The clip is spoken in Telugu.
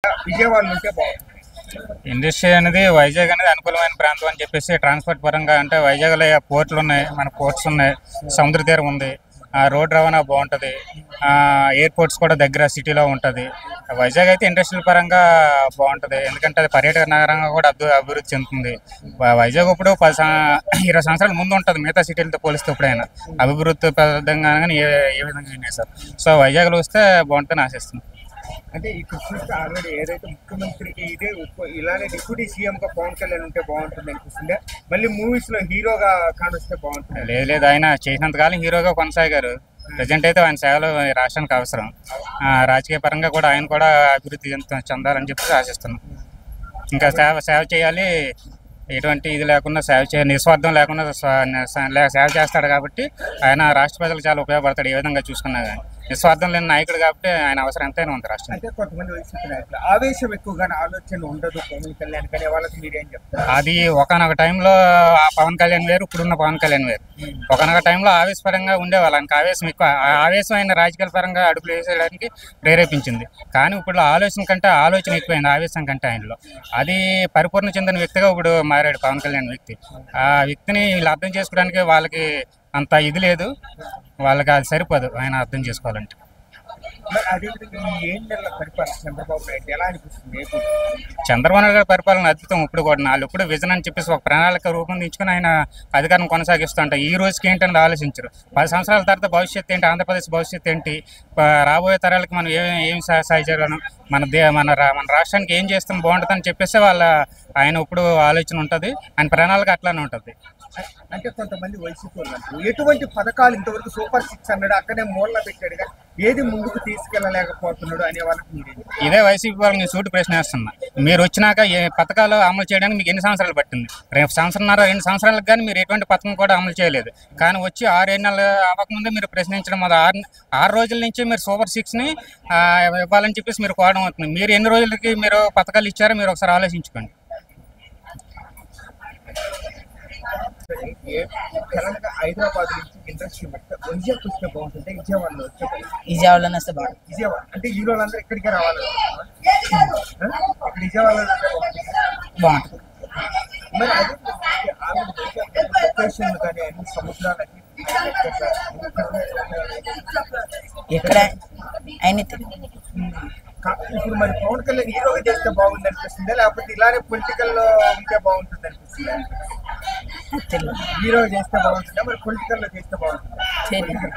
విజయవాడలో ఉంటే బాగుంటుంది. ఇండస్ట్రీ అనేది వైజాగ్ అనేది అనుకూలమైన ప్రాంతం అని చెప్పేసి ట్రాన్స్పోర్ట్ పరంగా అంటే వైజాగ్లో పోర్ట్లు ఉన్నాయి, మన పోర్ట్స్ ఉన్నాయి, సముద్ర తీరం ఉంది, రోడ్ రవాణా బాగుంటుంది, ఎయిర్పోర్ట్స్ కూడా దగ్గర సిటీలో ఉంటుంది. వైజాగ్ అయితే ఇండస్ట్రియల్ పరంగా బాగుంటుంది, ఎందుకంటే అది పర్యాటక నగరంగా కూడా అభివృద్ధి చెందుతుంది. వైజాగ్ ఇప్పుడు 20 సంవత్సరాల ముందు ఉంటుంది మిగతా సిటీలతో పోలిస్తే. ఎప్పుడైనా అభివృద్ధి పరంగా కానీ ఏ విధంగా అయినా సార్. సో వైజాగ్లో వస్తే బాగుంటుందని ఆశిస్తున్నాం. అంటే ఇక్కడ చూస్తే ఆల్రెడీ ఏదైతే ముఖ్యమంత్రికి ఇలానే డిప్యూటీ సీఎంగా పవన్ కళ్యాణ్ ఉంటే బాగుంటుంది అనిపిస్తుందే, మళ్ళీ మూవీస్ లో హీరోగా కానొస్తే బాగుంటుంది. లేదు, ఆయన చేసినంతకాలం హీరోగా కొనసాగారు. ప్రజెంట్ అయితే ఆయన సేవలు రాష్ట్రానికి అవసరం. రాజకీయ పరంగా కూడా ఆయన కూడా అభివృద్ధి చెందాలని చెప్పి ఆశిస్తున్నాం. ఇంకా సేవ చేయాలి, ఎటువంటి ఇది లేకుండా సేవ చేయాలి, నిస్వార్థం లేకుండా సేవ చేస్తాడు కాబట్టి ఆయన రాష్ట్ర ప్రజలకు చాలా ఉపయోగపడతాడు. ఏ విధంగా చూసుకున్నా కానీ నిస్వార్థం లేని నాయకుడు కాబట్టి ఆయన అవసరం ఎంతైనా ఉంది రాష్ట్రం. అంటే కొంతమంది వైసీపీ నాయకులు ఆవేశం ఎక్కువగానే ఆలోచన ఉండదు పవన్ కళ్యాణ్ కానీ, వాళ్ళకి మీరేం చెప్తారు? అది ఒకనొక టైంలో ఆ పవన్ కళ్యాణ్ వేరు, ఇప్పుడున్న పవన్ కళ్యాణ్ వేరు. ఒకనొక టైంలో ఆవేశపరంగా ఉండేవాళ్ళు, ఆయనకు ఆవేశం ఎక్కువ. ఆ ఆవేశం ఆయన రాజకీయ పరంగా అడుగులు వేసేయడానికి ప్రేరేపించింది. కానీ ఇప్పుడు ఆలోచన ఎక్కువైంది ఆవేశం కంటే ఆయనలో. అది పరిపూర్ణ చెందిన వ్యక్తిగా ఇప్పుడు మారాడు పవన్ కళ్యాణ్ వ్యక్తి. ఆ వ్యక్తిని వీళ్ళు అర్థం చేసుకోవడానికి వాళ్ళకి అంత ఇది లేదు, వాళ్ళకి అది సరిపోదు ఆయన అర్థం చేసుకోవాలంటే. చంద్రబాబు నాయుడు గారి పరిపాలన అద్భుతం. ఇప్పుడు కూడా ఇప్పుడు విజన్ అని చెప్పేసి ఒక ప్రణాళిక రూపొందించుకుని ఆయన అధికారం కొనసాగిస్తూ ఉంటారు. ఈ రోజుకి ఏంటని ఆలోచించరు. 10 సంవత్సరాల తర్వాత భవిష్యత్తు ఏంటి, ఆంధ్రప్రదేశ్ భవిష్యత్తు ఏంటి, రాబోయే తరాలకు మనం ఏం సహాయపడను, మన రాష్ట్రానికి ఏం చేస్తాం బాగుంటుందని చెప్పేసి ఆయన ఇప్పుడు ఆలోచన ఉంటుంది, ఆయన ప్రణాళిక అట్లానే ఉంటుంది. అంటే కొంతమంది వైసీపీ వాళ్ళు ఎటువంటి పథకాలు ఇంతవరకు సూపర్ 6 అన్నాడు, అక్కడే మూలన పెట్టాడుగా, ఏది ముందుకు తీసుకెళ్ళలేకపోతున్నాడు అనే వాళ్ళకి ఇదే వైసీపీ వాళ్ళకి నేను సూటి ప్రశ్న వేస్తున్నా. మీరు వచ్చినాక ఏ పథకాలు అమలు చేయడానికి మీకు ఎన్ని సంవత్సరాలు పట్టింది? 2 సంవత్సరాలకు కానీ మీరు ఎటువంటి పథకం కూడా అమలు చేయలేదు. కానీ వచ్చి 6-7 నెలలు అవ్వకముందే మీరు ప్రశ్నించడం, అది 6 రోజుల నుంచి మీరు సూపర్ 6ని ఇవ్వాలని చెప్పేసి మీరు కోవడం అవుతుంది. మీరు ఎన్ని రోజులకి మీరు పథకాలు ఇచ్చారో మీరు ఒకసారి ఆలోచించుకోండి. హైదరాబాద్ నుంచి ఇండస్ట్రీ వైజాగ్ వస్తే బాగుంటుంది, విజయవాడలో వస్తే విజయవాడలోనే వస్తే బాగుంటుంది. విజయవాడ అంటే హీరోలందరూ ఇక్కడికే రావాలి, విజయవాడలో బాగుంటుంది. మరి అదే లొకేషన్ కానీ అన్ని సముద్రాలన్నీ ఎక్కడ అయినా ఇప్పుడు మరి పవన్ కళ్యాణ్ హీరోగా చేస్తే బాగుంది అనిపిస్తుంది, లేకపోతే ఇలానే పొలిటికల్ లో ఉంటే బాగుంటుంది అనిపిస్తుంది? హీరో చేస్తే బాగుంటుందా, మరి పొలిటికల్ లో చేస్తే బాగుంటుందా?